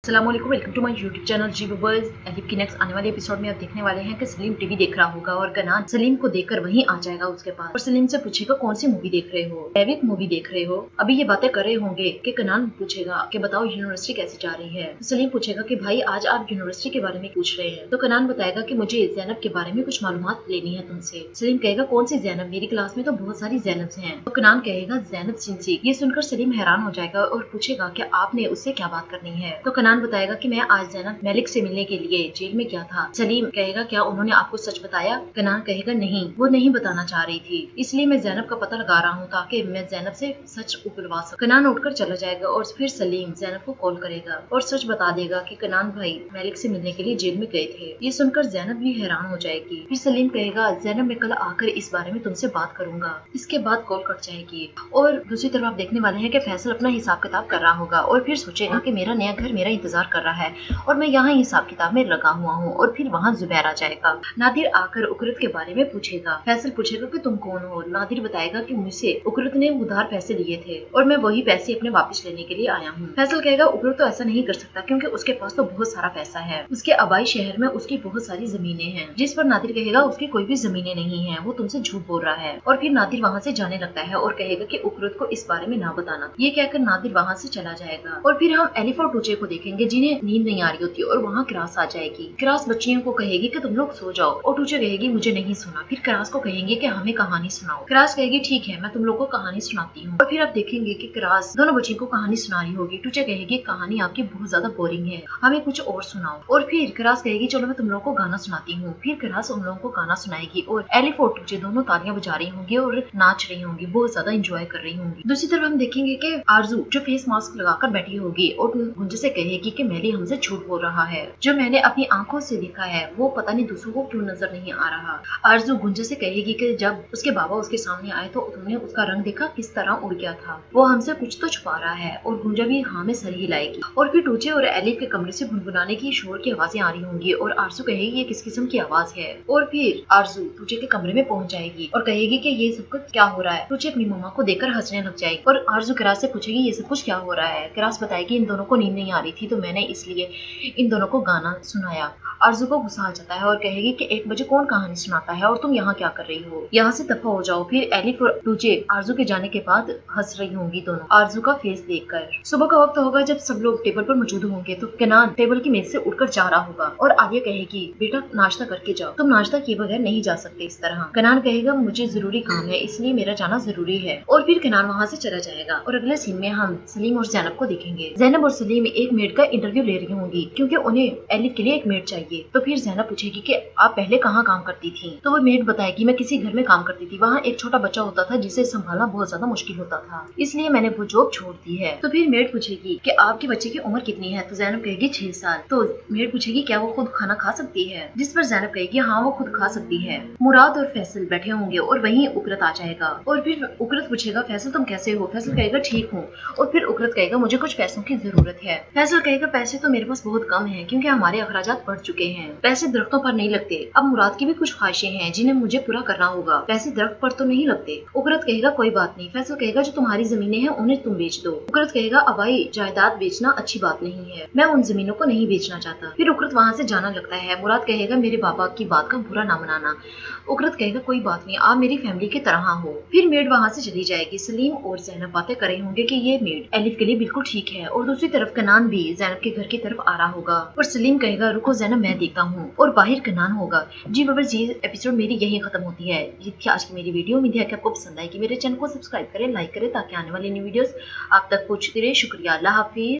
अस्सलामुअलैकुम, welcome to my YouTube channel जी viewers. Elif की नेक्स्ट आने वाले एपिसोड में आप देखने वाले हैं कि सलीम टीवी देख रहा होगा और कनान सलीम को देखकर वहीं आ जाएगा उसके पास और सलीम से पूछेगा कौन सी मूवी देख रहे हो, एविक मूवी देख रहे हो। अभी ये बातें कर रहे होंगे कि कनान पूछेगा कि बताओ यूनिवर्सिटी कैसी जा रही है। तो सलीम पूछेगा कि भाई आज आप यूनिवर्सिटी के बारे में पूछ रहे हैं। तो कनान बताएगा कि मुझे जैनब के बारे में कुछ मालूमात लेनी है तुमसे। सलीम कहेगा कौन सी जैनब, मेरी क्लास में तो बहुत सारी जैनब हैं। तो कनान कहेगा जैनब सिंसी। ये सुनकर सलीम हैरान हो जाएगा और पूछेगा कि आपने उससे क्या बात करनी है। तो कनान बताएगा कि मैं आज जैनब मलिक से मिलने के लिए जेल में गया था। सलीम कहेगा क्या उन्होंने आपको सच बताया? कनान कहेगा नहीं, वो नहीं बताना चाह रही थी, इसलिए मैं जैनब का पता लगा रहा हूँ ताकि मैं जैनब से सच उगलवा सकूं। कनान उठकर चला जाएगा और फिर सलीम जैनब को कॉल करेगा और सच बता देगा कि कनान भाई मलिक से मिलने के लिए जेल में गए थे। ये सुनकर जैनब भी हैरान हो जाएगी। फिर सलीम कहेगा जैनब मैं कल आकर इस बारे में तुमसे बात करूंगा। इसके बाद कॉल कट जाएगी और दूसरी तरफ आप देखने वाले हैं कि फैसल अपना हिसाब किताब कर रहा होगा और फिर सोचेगा कि मेरा नया घर मेरा इंतजार कर रहा है और मैं यहाँ हिसाब किताब में लगा हुआ हूँ। और फिर वहाँ जुबैर आ जाएगा। नादिर आकर उकरत के बारे में पूछेगा। फैसल पूछेगा कि तुम कौन हो। नादिर बताएगा कि मुझसे उकरत ने उधार पैसे लिए थे और मैं वही पैसे अपने वापस लेने के लिए आया हूँ। फैसल कहेगा उकरत तो ऐसा नहीं कर सकता क्योंकि उसके पास तो बहुत सारा पैसा है। उसके आबाई शहर में उसकी बहुत सारी जमीनें हैं। जिस पर नादिर कहेगा उसकी कोई भी जमीनें नहीं है, वो तुमसे झूठ बोल रहा है। और फिर नादिर वहाँ से जाने लगता है और कहेगा कि उकरत को इस बारे में ना बताना। ये कहकर नादिर वहाँ से चला जाएगा। और फिर हम एलिफ और टूचे को देखेंगे जिन्हें नींद नहीं आ रही होती और वहाँ क्रास आ जाएगी। क्रास बच्चियों को कहेगी कि तुम लोग सो जाओ और टूचे कहेगी मुझे नहीं सुना। फिर क्रास को कहेंगे कि हमें कहानी सुनाओ। क्रास कहेगी ठीक है मैं तुम लोग को कहानी सुनाती हूँ। और फिर आप देखेंगे कि क्रास दोनों बच्चियों को कहानी सुना रही होगी। टूचे कहेगी कहानी आपकी बहुत ज्यादा बोरिंग है, हमें कुछ और सुनाओ। और फिर क्रास कहेगी चलो मैं तुम लोग को गाना सुनाती हूँ। फिर क्रास उन लोगों को गाना सुनाएगी और एलिफ और टूचे दोनों तालियां बजा रही होंगी और नाच रही होंगी, बहुत ज्यादा इंजॉय कर रही होंगी। दूसरी तरफ हम देखेंगे कि आरजू जो फेस मास्क लगाकर बैठी होगी और गुंजे से कहेगी कि मेली हमसे झूठ बोल रहा है, जो मैंने अपनी आंखों से देखा है वो पता नहीं दूसरों को क्यों नजर नहीं आ रहा। आरजू गुंजे से कहेगी कि जब उसके बाबा उसके सामने आए तो तुमने उसका रंग देखा किस तरह उड़ गया था, वो हमसे कुछ तो छुपा रहा है। और गुंजा भी हाँ में सर हिलाएगी। और फिर टूचे और एलिफ के कमरे से गुनगुनाने की शोर की आवाजें आ रही होंगी और आरजू कहेगी ये किस किस्म की आवाज है। और फिर आरजू टूचे के कमरे में पहुंच जाएगी और कहेगी कि ये सब कुछ क्या हो रहा है। टूचे अपनी मम्मा को देखकर हंसने लग जाएगी और आरजू क्रास से पूछेगी ये सब कुछ क्या हो रहा है। क्रास बताएगी इन दोनों को नींद नहीं आ रही थी तो मैंने इसलिए इन दोनों को गाना सुनाया। आरजू को गुस्सा आ जाता है और कहेगी कि 1 बजे कौन कहानी सुनाता है और तुम यहाँ क्या कर रही हो, यहाँ से दफा हो जाओ। फिर एलिफ और टूचे आरजू के जाने के बाद हंस रही होंगी दोनों आरजू का फेस देखकर। सुबह का वक्त होगा जब सब लोग टेबल पर मौजूद होंगे तो कनान टेबल की मेज से उठकर जा रहा होगा और आलिया कहेगी बेटा नाश्ता करके जाओ, तुम नाश्ता किए बगैर नहीं जा सकते इस तरह। कनान कहेगा मुझे जरूरी काम है इसलिए मेरा जाना जरूरी है। और फिर कनान वहाँ से चला जाएगा और अगले सीन में हम सलीम और जैनब को देखेंगे। जैनब और सलीम एक मेड का इंटरव्यू ले रही होंगी क्योंकि उन्हें एलिफ के लिए एक मेड चाहिए। तो फिर जैनब पूछेगी कि आप पहले कहाँ काम करती थी। तो वो मेड बताएगी मैं किसी घर में काम करती थी, वहाँ एक छोटा बच्चा होता था जिसे संभालना बहुत ज्यादा मुश्किल होता था, इसलिए मैंने वो जॉब छोड़ दी है। तो फिर मेड पूछेगी कि आपके बच्चे की उम्र कितनी है। तो जैनब कहेगी 6 साल। तो मेड पूछेगी क्या वो खुद खाना खा सकती है, जिस पर जैनब कहेगी हाँ वो खुद खा सकती है। मुराद और फैसल बैठे होंगे और वहीं उकरत आ जाएगा और फिर उकरत पूछेगा फैसल तुम कैसे हो। फैसल कहेगा ठीक हूँ। और फिर उकरत कहेगा मुझे कुछ पैसों की जरूरत है। फैसल कहेगा पैसे तो मेरे पास बहुत कम है क्योंकि हमारे अखराजात बढ़ चुके हैं, पैसे दरख्तों पर नहीं लगते। अब मुराद की भी कुछ ख्वाहिशें हैं जिन्हें मुझे पूरा करना होगा, पैसे दरख्त पर तो नहीं लगते। उकरत कहेगा कोई बात नहीं। फैसल कहेगा जो तुम्हारी जमीनें हैं उन्हें तुम बेच दो। उकरत कहेगा अबाई जायदाद बेचना अच्छी बात नहीं है, मैं उन जमीनों को नहीं बेचना चाहता। फिर उकरत वहाँ से जाना लगता है। मुराद कहेगा मेरे बाबा की बात का बुरा ना मनाना। उकरत कहेगा कोई बात नहीं, आप मेरी फैमिली की तरह हो। फिर मेड वहाँ से चली जाएगी। सलीम और जैनब बातें कर रहे होंगे कि ये मेड एलिफ के लिए बिल्कुल ठीक है। और दूसरी तरफ कनान भी जैनब के घर की तरफ आ रहा होगा और सलीम कहेगा रुको जैनब मैं देखता हूँ। और बाहर कनान होगा। जी व्यूअर्स ये एपिसोड मेरी यही खत्म होती है। ये थी आज की मेरी वीडियो। उम्मीद है कि आपको पसंद आएगी। मेरे चैनल को सब्सक्राइब करें, लाइक करें ताकि आने वाली न्यू वीडियोस आप तक पहुंचती रहे। शुक्रिया, अल्लाह हाफिज।